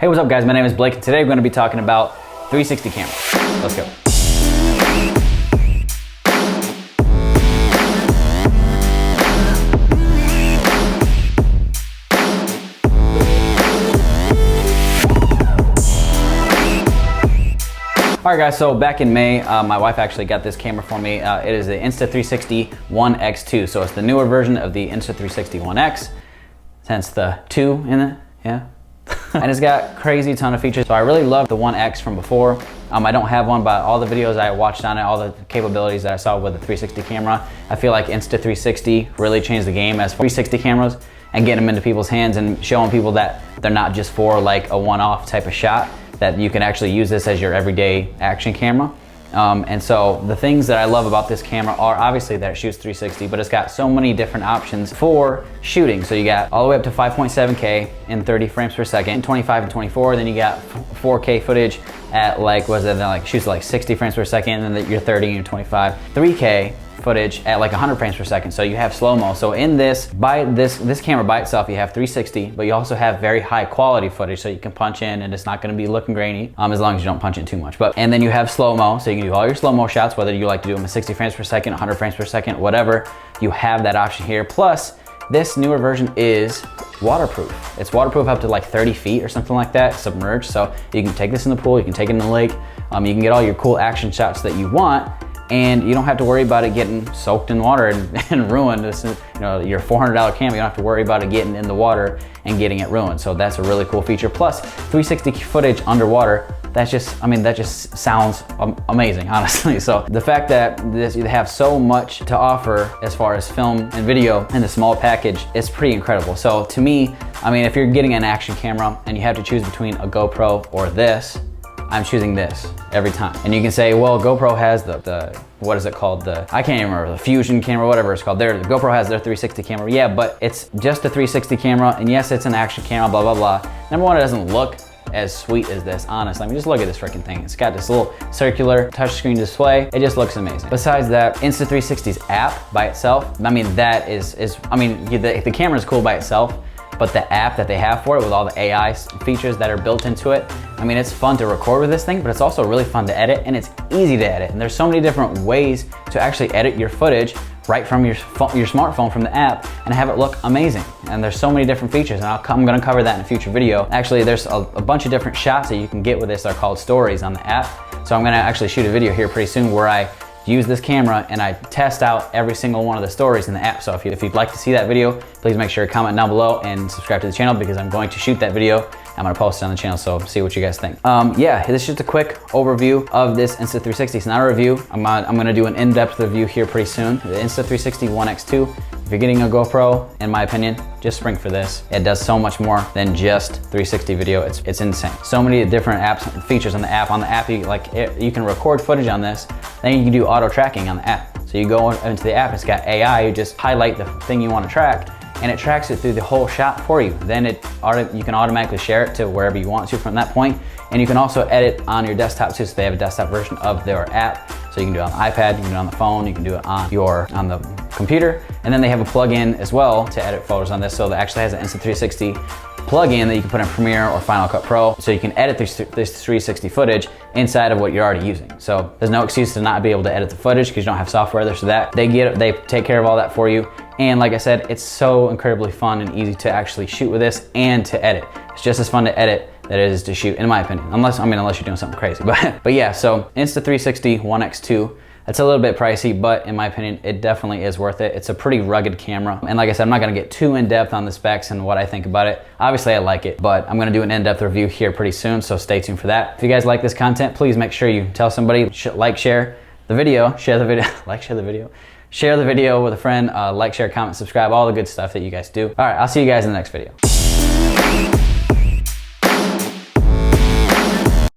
Hey, what's up guys? My name is Blake and today we're going to be talking about 360 cameras. Let's go. Alright guys, so back in May, my wife actually got this camera for me. It is the Insta360 One X2. So it's the newer version of the Insta360 One X, hence the 2 in it, yeah. And it's got crazy ton of features. So I really love the One X from before. I don't have one, but all the videos I watched on it, all the capabilities that I saw with the 360 camera, I feel like Insta360 really changed the game as 360 cameras and getting them into people's hands and showing people that they're not just for like a one-off type of shot, that you can actually use this as your everyday action camera. And so the things that I love about this camera are obviously that it shoots 360, but it's got so many different options for shooting. So you got all the way up to 5.7K in 30 frames per second, 25 and 24, then you got 4K footage at like, what is it, like shoots like 60 frames per second, and then you're 30 and you're 25. 3K footage at like 100 frames per second. So you have slow-mo. So in this camera by itself, you have 360, but you also have very high quality footage. So you can punch in and it's not gonna be looking grainy as long as you don't punch in too much. And then you have slow-mo. So you can do all your slow-mo shots, whether you like to do them at 60 frames per second, 100 frames per second, whatever. You have that option here. Plus, this newer version is waterproof. It's waterproof up to like 30 feet or something like that, submerged. So you can take this in the pool, you can take it in the lake. You can get all your cool action shots that you want, and you don't have to worry about it getting soaked in water and ruined. This is, you know, your $400 camera, you don't have to worry about it getting in the water and getting it ruined. So that's a really cool feature. Plus 360 footage underwater, that just sounds amazing, honestly. So the fact that you have so much to offer as far as film and video in the small package is pretty incredible. So to me, if you're getting an action camera and you have to choose between a GoPro or this, I'm choosing this every time. And you can say, well, GoPro has the what is it called? I can't even remember, the Fusion camera, whatever it's called. The GoPro has their 360 camera. Yeah, but it's just a 360 camera, and yes, it's an action camera, blah, blah, blah. Number one, it doesn't look as sweet as this, honestly. Just look at this freaking thing. It's got this little circular touchscreen display. It just looks amazing. Besides that, Insta360's app by itself, that is the camera is cool by itself, but the app that they have for it with all the AI features that are built into it, it's fun to record with this thing, but it's also really fun to edit, and it's easy to edit. And there's so many different ways to actually edit your footage right from your smartphone from the app and have it look amazing. And there's so many different features, and I'm gonna cover that in a future video. Actually, there's a bunch of different shots that you can get with this. They're called stories on the app. So I'm gonna actually shoot a video here pretty soon where I use this camera and I test out every single one of the stories in the app. So if you'd like to see that video, please make sure to comment down below and subscribe to the channel, because I'm going to shoot that video. I'm gonna post it on the channel, so see what you guys think. Yeah, this is just a quick overview of this Insta360. It's not a review. I'm gonna do an in-depth review here pretty soon. The Insta360 One X2. If you're getting a GoPro, in my opinion, just spring for this. It does so much more than just 360 video. It's insane. So many different apps, features on the app. On the app, you can record footage on this. Then you can do auto tracking on the app. So you go into the app, it's got AI. You just highlight the thing you want to track, and it tracks it through the whole shot for you. Then you can automatically share it to wherever you want to from that point. And you can also edit on your desktop too. So they have a desktop version of their app. So you can do it on the iPad, you can do it on the phone, you can do it on the computer. And then they have a plug-in as well to edit photos on this. So it actually has an Insta360 plug-in that you can put in Premiere or Final Cut Pro. So you can edit this 360 footage inside of what you're already using. So there's no excuse to not be able to edit the footage because you don't have software there. So that they take care of all that for you. And like I said, it's so incredibly fun and easy to actually shoot with this and to edit. It's just as fun to edit that it is to shoot, in my opinion, unless you're doing something crazy. But yeah, so Insta360 One X2, it's a little bit pricey, but in my opinion, it definitely is worth it. It's a pretty rugged camera. And like I said, I'm not gonna get too in-depth on the specs and what I think about it. Obviously, I like it, but I'm gonna do an in-depth review here pretty soon, so stay tuned for that. If you guys like this content, please make sure you tell somebody, share the video, share the video with a friend, like, share, comment, subscribe, all the good stuff that you guys do. All right, I'll see you guys in the next video.